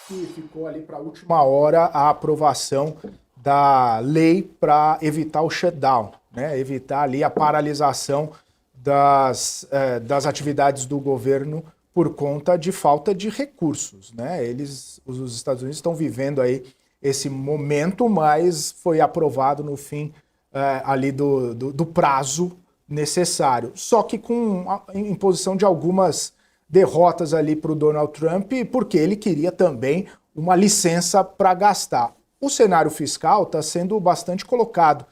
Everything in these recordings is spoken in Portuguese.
que ficou ali para a última hora a aprovação da lei para evitar o shutdown, né? Evitar ali a paralisação das atividades do governo por conta de falta de recursos, né? Os Estados Unidos estão vivendo aí esse momento, mas foi aprovado no fim ali do prazo necessário. Só que com a imposição de algumas derrotas ali para o Donald Trump, porque ele queria também uma licença para gastar. O cenário fiscal está sendo bastante colocado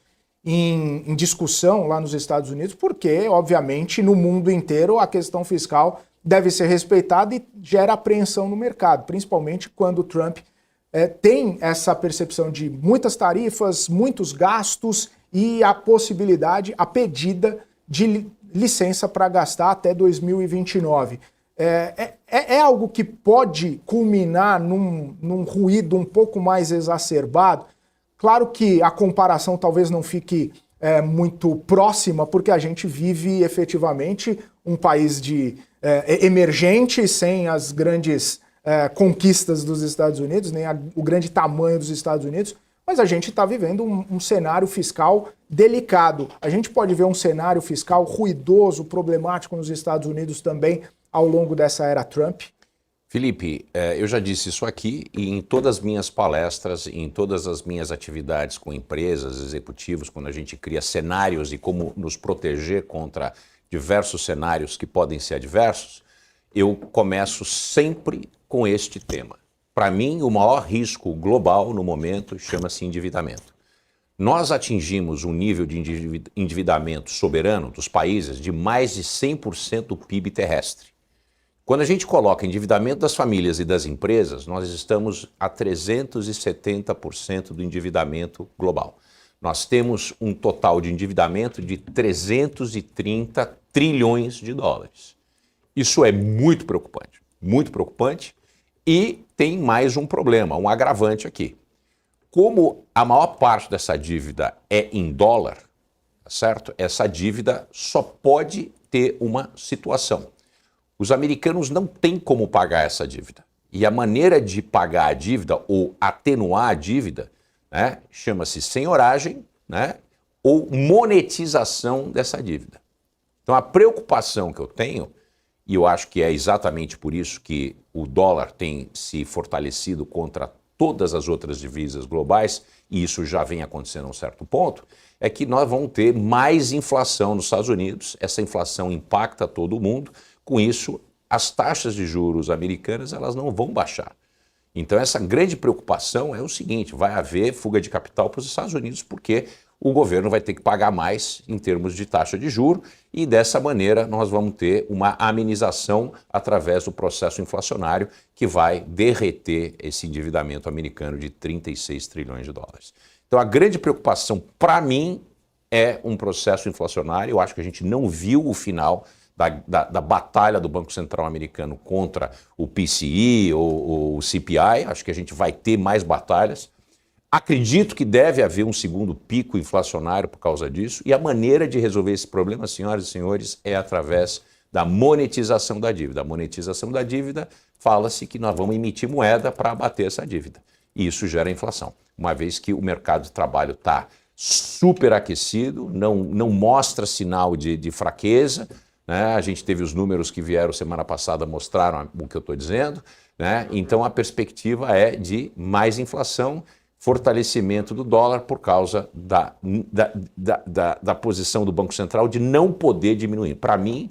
em discussão lá nos Estados Unidos, porque, obviamente, no mundo inteiro a questão fiscal deve ser respeitada e gera apreensão no mercado, principalmente quando o Trump tem essa percepção de muitas tarifas, muitos gastos e a possibilidade, a pedida de licença para gastar até 2029. É algo que pode culminar num ruído um pouco mais exacerbado. Claro que a comparação talvez não fique muito próxima, porque a gente vive efetivamente um país emergente, sem as grandes conquistas dos Estados Unidos, nem o grande tamanho dos Estados Unidos, mas a gente está vivendo um cenário fiscal delicado. A gente pode ver um cenário fiscal ruidoso, problemático nos Estados Unidos também, ao longo dessa era Trump? Felipe, eu já disse isso aqui e em todas as minhas palestras, em todas as minhas atividades com empresas, executivos, quando a gente cria cenários e como nos proteger contra diversos cenários que podem ser adversos, eu começo sempre com este tema. Para mim, o maior risco global no momento chama-se endividamento. Nós atingimos um nível de endividamento soberano dos países de mais de 100% do PIB terrestre. Quando a gente coloca endividamento das famílias e das empresas, nós estamos a 370% do endividamento global. Nós temos um total de endividamento de 330 trilhões de dólares. Isso é muito preocupante e tem mais um problema, um agravante aqui. Como a maior parte dessa dívida é em dólar, certo? Essa dívida só pode ter uma situação. Os americanos não têm como pagar essa dívida. E a maneira de pagar a dívida ou atenuar a dívida, né, chama-se senhoragem, né, ou monetização dessa dívida. Então a preocupação que eu tenho, e eu acho que é exatamente por isso que o dólar tem se fortalecido contra todas as outras divisas globais, e isso já vem acontecendo a um certo ponto, é que nós vamos ter mais inflação nos Estados Unidos, essa inflação impacta todo mundo. Com isso, as taxas de juros americanas elas não vão baixar. Então essa grande preocupação é o seguinte, vai haver fuga de capital para os Estados Unidos porque o governo vai ter que pagar mais em termos de taxa de juros e dessa maneira nós vamos ter uma amenização através do processo inflacionário que vai derreter esse endividamento americano de 36 trilhões de dólares. Então a grande preocupação para mim é um processo inflacionário, eu acho que a gente não viu o final da batalha do Banco Central americano contra o PCE ou o CPI, acho que a gente vai ter mais batalhas. Acredito que deve haver um segundo pico inflacionário por causa disso, e a maneira de resolver esse problema, senhoras e senhores, é através da monetização da dívida. A monetização da dívida, fala-se que nós vamos emitir moeda para abater essa dívida, e isso gera inflação. Uma vez que o mercado de trabalho está superaquecido, não mostra sinal de fraqueza, né? A gente teve os números que vieram semana passada, mostraram o que eu estou dizendo, né? Então a perspectiva é de mais inflação, fortalecimento do dólar por causa da posição do Banco Central de não poder diminuir. Para mim,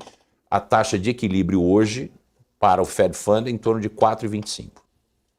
a taxa de equilíbrio hoje para o Fed Fund é em torno de 4,25.